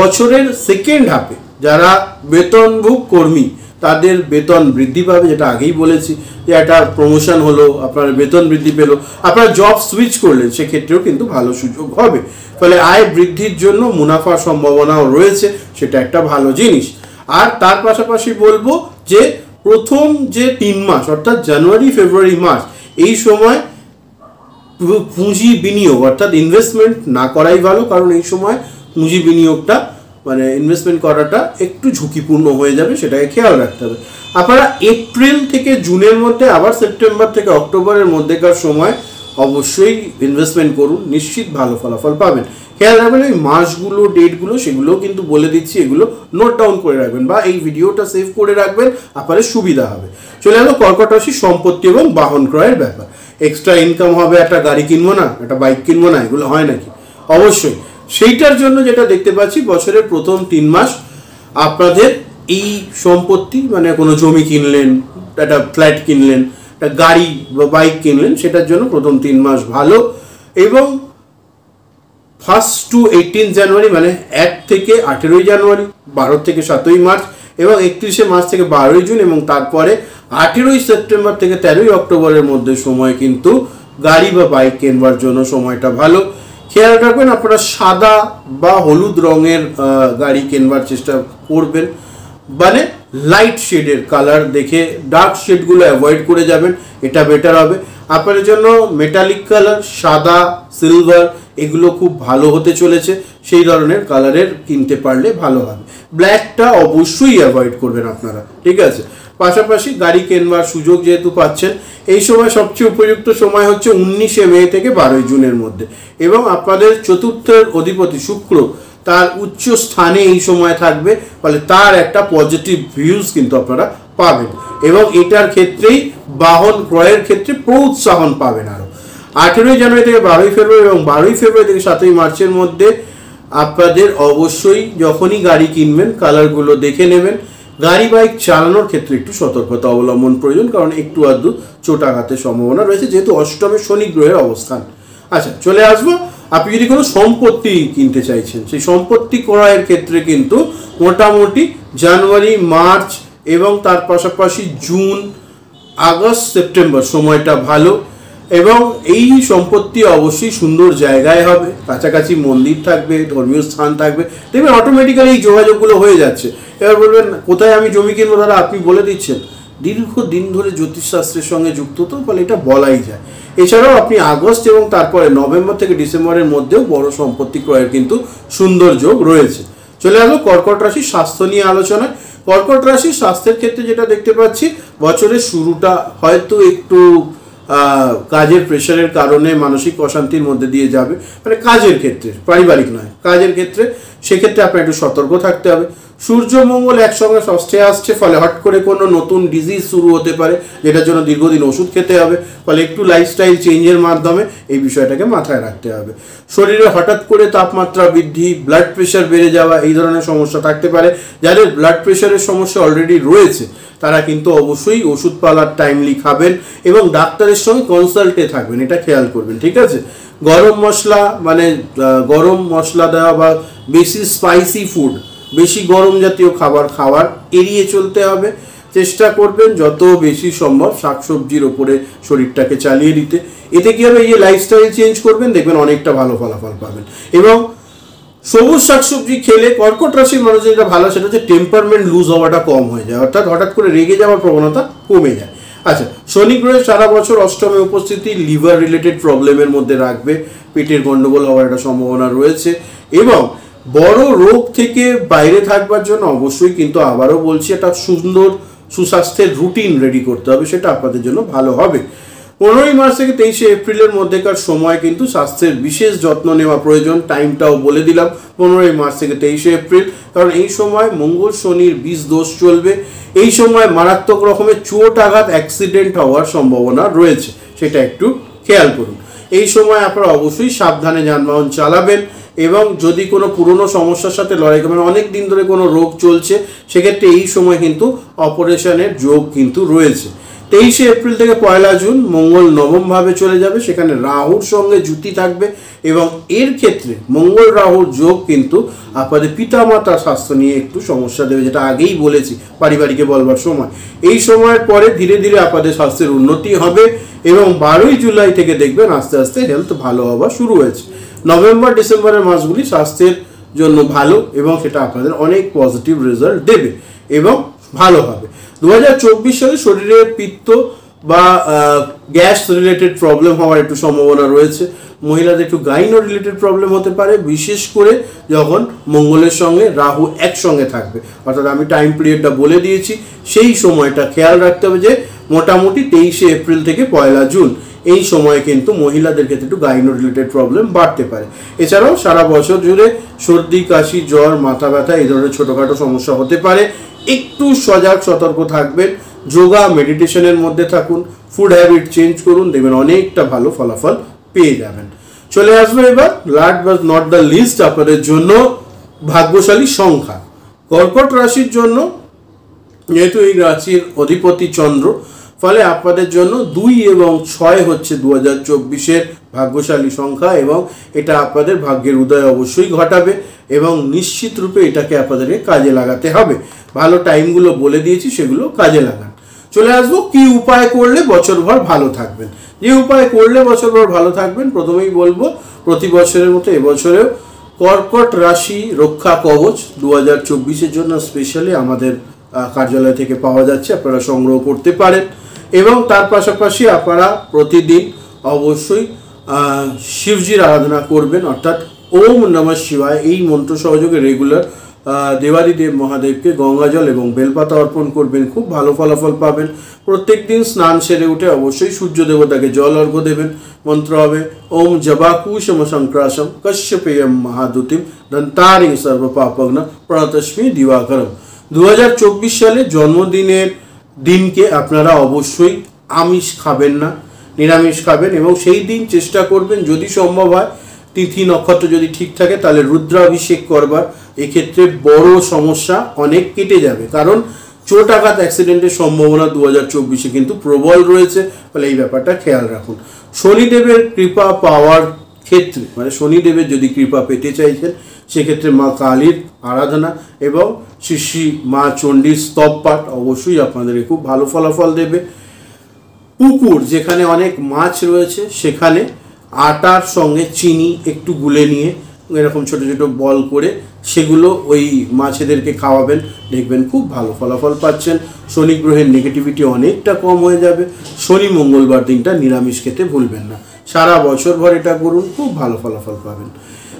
বছরের সেকেন্ড হাফে যারা বেতনভোগ কর্মী, তাদের বেতন বৃদ্ধি পাবে, যেটা আগেই বলেছি যে একটা প্রমোশন হলো, আপনার বেতন বৃদ্ধি পেলো, আপনারা জব সুইচ করলেন, সেক্ষেত্রেও কিন্তু ভালো সুযোগ হবে। ফলে আয় বৃদ্ধির জন্য মুনাফার সম্ভাবনাও রয়েছে, সেটা একটা ভালো জিনিস। আর তার পাশাপাশি বলবো যে প্রথম যে 3 মাস অর্থাৎ জানুয়ারি ফেব্রুয়ারি মার্চ, এই সময় পুঁজি বিনিয়োগ অর্থাৎ ইনভেস্টমেন্ট না করাই ভালো, কারণ এই সময় পুঁজি বিনিয়োগটা মানে ইনভেস্টমেন্ট করাটা একটু ঝুঁকিপূর্ণ হয়ে যাবে, সেটাকে খেয়াল রাখতে হবে। আপনারা এপ্রিল থেকে জুনের মধ্যে, আবার সেপ্টেম্বর থেকে অক্টোবরের মধ্যেকার সময় অবশ্যই ইনভেস্টমেন্ট করুন, নিশ্চিত ভালো ফলাফল পাবেন। খেয়াল রাখবেন এই মাসগুলো, ডেটগুলো, সেগুলোও কিন্তু বলে দিচ্ছি, এগুলো নোট ডাউন করে রাখবেন বা এই ভিডিওটা সেভ করে রাখবেন, আপনাদের সুবিধা হবে। চলে গেল কর্কট রাশি সম্পত্তি এবং বাহন ক্রয়ের ব্যাপার। এক্সট্রা ইনকাম হবে, একটা গাড়ি কিনবো না, একটা বাইক কিনবো না, এগুলো হয় নাকি? অবশ্যই। সেইটার জন্য যেটা দেখতে পাচ্ছি, বছরের প্রথম 3 মাস আপনাদের এই সম্পত্তি, মানে কোনো জমি কিনলেন, একটা ফ্ল্যাট কিনলেন, একটা গাড়ি বা বাইক কিনলেন, সেটার জন্য প্রথম 3 মাস ভালো। এবং 1 to 18 জানুয়ারি মানে 1 থেকে 18 জানুয়ারি, 12 থেকে 7 মার্চ এবং 31 মার্চ থেকে 12 জুন এবং তারপরে 18 সেপ্টেম্বর থেকে 13 অক্টোবরের মধ্যে সময় কিন্তু গাড়ি বা বাইক কেনবার জন্য সময়টা ভালো। খেয়াল রাখবেন আপনারা সাদা বা হলুদ রঙের গাড়ি কেনবার চেষ্টা করবেন, মানে লাইট শেডের কালার দেখে ডার্ক শেডগুলো অ্যাভয়েড করে যাবেন, এটা বেটার হবে আপনাদের জন্য। মেটালিক কালার, সাদা, সিলভার, এগুলো খুব ভালো হতে চলেছে, সেই ধরনের কালারের কিনতে পারলে ভালো হবে। ব্ল্যাকটা অবশ্যই অ্যাভয়েড করবেন আপনারা, ঠিক আছে? পাশাপাশি গাড়ি কেনবার সুযোগ যেহেতু পাচ্ছেন, এই সময় সবচেয়ে উপযুক্ত সময় হচ্ছে 19 মে থেকে 12 জুনের মধ্যে। এবং আপনাদের চতুর্থের অধিপতি শুক্র তার উচ্চ স্থানে এই সময় থাকবে, ফলে তার একটা পজিটিভ ভিউজ কিন্তু আপনারা পাবেন এবং এটার ক্ষেত্রেই বাহন ক্রয়ের ক্ষেত্রে প্রোৎসাহন পাবেন আরও। 18 জানুয়ারি থেকে 12 ফেব্রুয়ারি এবং 12 ফেব্রুয়ারি থেকে 7 মার্চের মধ্যে আপনাদের অবশ্যই যখনই গাড়ি কিনবেন কালারগুলো দেখে নেবেন। গাড়ি বাইক চালানোর ক্ষেত্রে একটু সতর্কতা অবলম্বন প্রয়োজন, কারণ একটু আধটু চোটাঘাতের সম্ভাবনা রয়েছে, যেহেতু অষ্টমে শনি গ্রহের অবস্থান। আচ্ছা, চলে আসবো, আপনি যদি কোনো সম্পত্তি কিনতে চাইছেন, সেই সম্পত্তি ক্রয়ের ক্ষেত্রে কিন্তু মোটামুটি জানুয়ারি, মার্চ এবং তার পাশাপাশি জুন, আগস্ট, সেপ্টেম্বর সময়টা ভালো। এবং এই সম্পত্তি অবশ্যই সুন্দর জায়গায় হবে, কাছাকাছি মন্দির থাকবে, ধর্মীয় স্থান থাকবে, দেখবেন অটোমেটিক্যালি এই যোগাযোগগুলো হয়ে যাচ্ছে। এবার বলবেন কোথায় আমি জমি কিনবো, দাদা আপনি বলে দিচ্ছেন, দীর্ঘদিন ধরে জ্যোতিষশাস্ত্রের সঙ্গে যুক্ত, তো ফলে এটা বলাই যায়। এছাড়াও আপনি আগস্ট এবং তারপরে নভেম্বর থেকে ডিসেম্বরের মধ্যেও বড় সম্পত্তি ক্রয়ের কিন্তু সুন্দর যোগ রয়েছে। চলে আসলো কর্কট রাশির স্বাস্থ্য নিয়ে আলোচনায়। কর্কট রাশির স্বাস্থ্যের ক্ষেত্রে যেটা দেখতে পাচ্ছি, বছরের শুরুটা হয়তো একটু কাজের প্রেশারের কারণে মানসিক অশান্তির মধ্যে দিয়ে যাবে, মানে কাজের ক্ষেত্রে, পারিবারিক নয়, কাজের ক্ষেত্রে। সেক্ষেত্রে আপনার একটু সতর্ক থাকতে হবে। সূর্য মঙ্গল একসঙ্গে ষষ্ঠে আসছে, ফলে হট করে কোনো নতুন ডিজিজ শুরু হতে পারে, যেটার জন্য দীর্ঘদিন ওষুধ খেতে হবে। ফলে একটু লাইফস্টাইল চেঞ্জের মাধ্যমে এই বিষয়টাকে মাথায় রাখতে হবে। শরীরে হঠাৎ করে তাপমাত্রা বৃদ্ধি, ব্লাড প্রেশার বেড়ে যাওয়া, এই ধরনের সমস্যা থাকতে পারে। যাদের ব্লাড প্রেশারের সমস্যা অলরেডি রয়েছে তারা কিন্তু অবশ্যই ওষুধপালার টাইমলি খাবেন এবং ডাক্তারের সঙ্গে কনসাল্টে থাকবেন, এটা খেয়াল করবেন, ঠিক আছে। গরম মশলা মানে গরম মশলা দেওয়া বা বেশি স্পাইসি ফুড, বেশি গরম জাতীয় খাবার এড়িয়ে চলতে হবে। চেষ্টা করবেন যত বেশি সম্ভব শাকসবজির ওপরে শরীরটাকে চালিয়ে দিতে। এতে কি হবে, এই যে লাইফস্টাইল চেঞ্জ করবেন দেখবেন অনেকটা ভালো ফলাফল পাবেন। এবং সবুজ শাকসবজি খেলে কর্কট রাশির মানুষের যেটা ভালো সেটা হচ্ছে টেম্পারমেন্ট লুজ হওয়াটা কম হয়ে যায়, অর্থাৎ হঠাৎ করে রেগে যাওয়ার প্রবণতা কমে যায়। আচ্ছা, শনি গ্রহের সারা বছর অষ্টমে উপস্থিতি লিভার রিলেটেড প্রবলেমের মধ্যে রাখবে, পেটের গন্ডগোল হওয়ার একটা সম্ভাবনা রয়েছে। এবং বড় রোগ থেকে বাইরে থাকবার জন্য অবশ্যই কিন্তু আবারও বলছি একটা সুন্দর সুস্বাস্থ্যের রুটিন রেডি করতে হবে, সেটা আপনাদের জন্য ভালো হবে। 15ই মার্চ থেকে 23শে এপ্রিলের মধ্যেকার সময় কিন্তু স্বাস্থ্যের বিশেষ যত্ন নেওয়া প্রয়োজন। টাইমটাও বলে দিলাম, 15ই মার্চ থেকে 23শে এপ্রিল, কারণ এই সময় মঙ্গল শনির বিষ দোষ চলবে। এই সময় মারাত্মক রকমের চোট আঘাত অ্যাক্সিডেন্ট হওয়ার সম্ভাবনা রয়েছে, সেটা একটু খেয়াল করুন। এই সময় আপনারা অবশ্যই সাবধানে যানবাহন চালাবেন এবং যদি কোনো পুরনো সমস্যার সাথে লড়াই করবেন, অনেক দিন ধরে কোনো রোগ চলছে, সেক্ষেত্রে এই সময় কিন্তু অপারেশনের যোগ কিন্তু রয়েছে। 23শে এপ্রিল থেকে 1 জুন মঙ্গল নবম ভাবে চলে যাবে, সেখানে রাহুর সঙ্গে যুতি থাকবে এবং এর ক্ষেত্রে মঙ্গল রাহুর যোগ কিন্তু আপনাদের পিতামাতার স্বাস্থ্য নিয়ে একটু সমস্যা দেবে, যেটা আগেই বলেছি পারিবারিকে বলবার সময়। এই সময়ের পরে ধীরে ধীরে আপনাদের স্বাস্থ্যের উন্নতি হবে এবং 12ই জুলাই থেকে দেখবেন আস্তে আস্তে হেলথ ভালো হওয়া শুরু হয়েছে। নভেম্বর ডিসেম্বরের মাসগুলি স্বাস্থ্যের জন্য ভালো এবং সেটা আপনাদের অনেক পজিটিভ রেজাল্ট দেবে এবং ভালো হবে। 2024 সালে শরীরের পিত্ত বা গ্যাস রিলেটেড প্রবলেম হওয়ার একটু সম্ভাবনা রয়েছে। মহিলাদের একটু গাইনো রিলেটেড প্রবলেম হতে পারে, বিশেষ করে যখন মঙ্গলের সঙ্গে রাহু একসঙ্গে থাকবে, অর্থাৎ আমি টাইম পিরিয়ডটা বলে দিয়েছি, সেই সময়টা খেয়াল রাখতে হবে যে মোটামুটি 23শে এপ্রিল থেকে 1 জুন এই সময়ে কিন্তু মহিলাদের ক্ষেত্রে একটু গাইনো রিলেটেড প্রবলেম বাড়তে পারে। এছাড়াও সারা বছর জুড়ে সর্দি, কাশি, জ্বর, মাথা ব্যথা এই ধরনের ছোটোখাটো সমস্যা হতে পারে। একটু সজাগ সতর্ক থাকবেন, যোগা মেডিটেশনের মধ্যে থাকুন, ফুড হ্যাবিট চেঞ্জ করুন, দেখবেন অনেকটা ভালো ফলাফল পেয়ে যাবেন। চলে আসবে এবার last but not the least আপনাদের জন্য ভাগ্যশালী সংখ্যা। কর্কট রাশির জন্য যেহেতু এই রাশির অধিপতি চন্দ্র, ফলে আপনাদের জন্য 2 এবং 6 হচ্ছে 2024-এর ভাগ্যশালী সংখ্যা এবং এটা আপনাদের ভাগ্যের উদয় অবশ্যই ঘটাবে এবং নিশ্চিত রূপে এটাকে আপনাদেরকে কাজে লাগাতে হবে। ভালো টাইমগুলো বলে দিয়েছি, সেগুলো কাজে লাগান। চলে আসবো কি উপায় করলে বছরভর ভালো থাকবেন। যে উপায় করলে বছরভর ভালো থাকবেন, প্রথমেই বলবো প্রতি বছরের মতো এবছরেও কর্কট রাশি রক্ষা কবচ 2024-এর জন্য স্পেশালি আমাদের কার্যালয় থেকে পাওয়া যাচ্ছে, আপনারা সংগ্রহ করতে পারেন। এবং তার পাশাপাশি আপনারা প্রতিদিন অবশ্যই শিবজির আরাধনা করবেন, অর্থাৎ ওম নমঃ শিবায় এই মন্ত্র সহযোগে রেগুলার দেবাদিদেব মহাদেবকে গঙ্গাজল এবং বেলপাতা অর্পণ করবেন, খুব ভালো ফলাফল পাবেন। প্রত্যেক দিন স্নান সেরে উঠে অবশ্যই সূর্য দেবতাকে জল অর্ঘ্য দেবেন। মন্ত্র হবে ওম জবাকুশম সংক্রাসম কশ্যপেয়ম মহাদুতিম দন্তারিং সর্বপাপগ্ন প্রণতস্মি দিবাকরম। 2024 সালে জন্মদিনের দিনকে আপনারা অবশ্যই আমিষ খাবেন না, নিরামিষ খাবেন এবং সেই দিন চেষ্টা করবেন যদি সম্ভব হয়, তিথি নক্ষত্র যদি ঠিক থাকে তাহলে রুদ্রাভিষেক করবার। এক্ষেত্রে বড় সমস্যা অনেক কেটে যাবে, কারণ চোট আঘাত অ্যাক্সিডেন্টের সম্ভাবনা 2024-এ কিন্তু প্রবল রয়েছে, ফলে এই ব্যাপারটা খেয়াল রাখুন। শনিদেবের কৃপা পাওয়ার ক্ষেত্রে মানে শনিদেবের যদি কৃপা পেতে চাইছেন, সেক্ষেত্রে মা কালীর আরাধনা এবং শ্রী মা চণ্ডীর স্তব পাঠ অবশ্যই আপনাদের খুব ভালো ফলাফল দেবে। পুকুর যেখানে অনেক মাছ রয়েছে, সেখানে আটার সঙ্গে চিনি একটু গুলে নিয়ে এরকম ছোট ছোট বল করে সেগুলো ওই মাছেদেরকে খাওয়াবেন, দেখবেন খুব ভালো ফলাফল পাচ্ছেন। শনি গ্রহের নেগেটিভিটি অনেকটা কম হয়ে যাবে। শনি মঙ্গলবার দিনটা নিরামিষ খেতে ভুলবেন না, সারা বছর ভর এটা করুন, খুব ভালো ফলাফল পাবেন।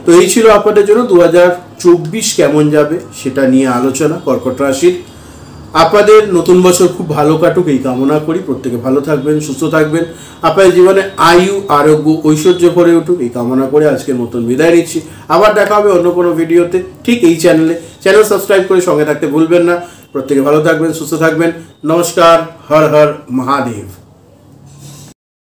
তো এই ছিল আপনাদের জন্য 2024 কেমন যাবে সেটা নিয়ে আলোচনা কর্কট রাশির। আপনাদের নতুন বছর খুব ভালো কাটুক এই কামনা করি। প্রত্যেকে ভালো থাকবেন, সুস্থ থাকবেন, আপনাদের জীবনে আয়ু আরোগ্য ঐশ্বর্য ভরে উঠুক এই কামনা করে আজকের মতন বিদায় নিচ্ছি। আবার দেখা হবে অন্য কোনো ভিডিওতে, ঠিক এই চ্যানেল সাবস্ক্রাইব করে সঙ্গে থাকতে ভুলবেন না। প্রত্যেকে ভালো থাকবেন, সুস্থ থাকবেন। নমস্কার, হর হর মহাদেব।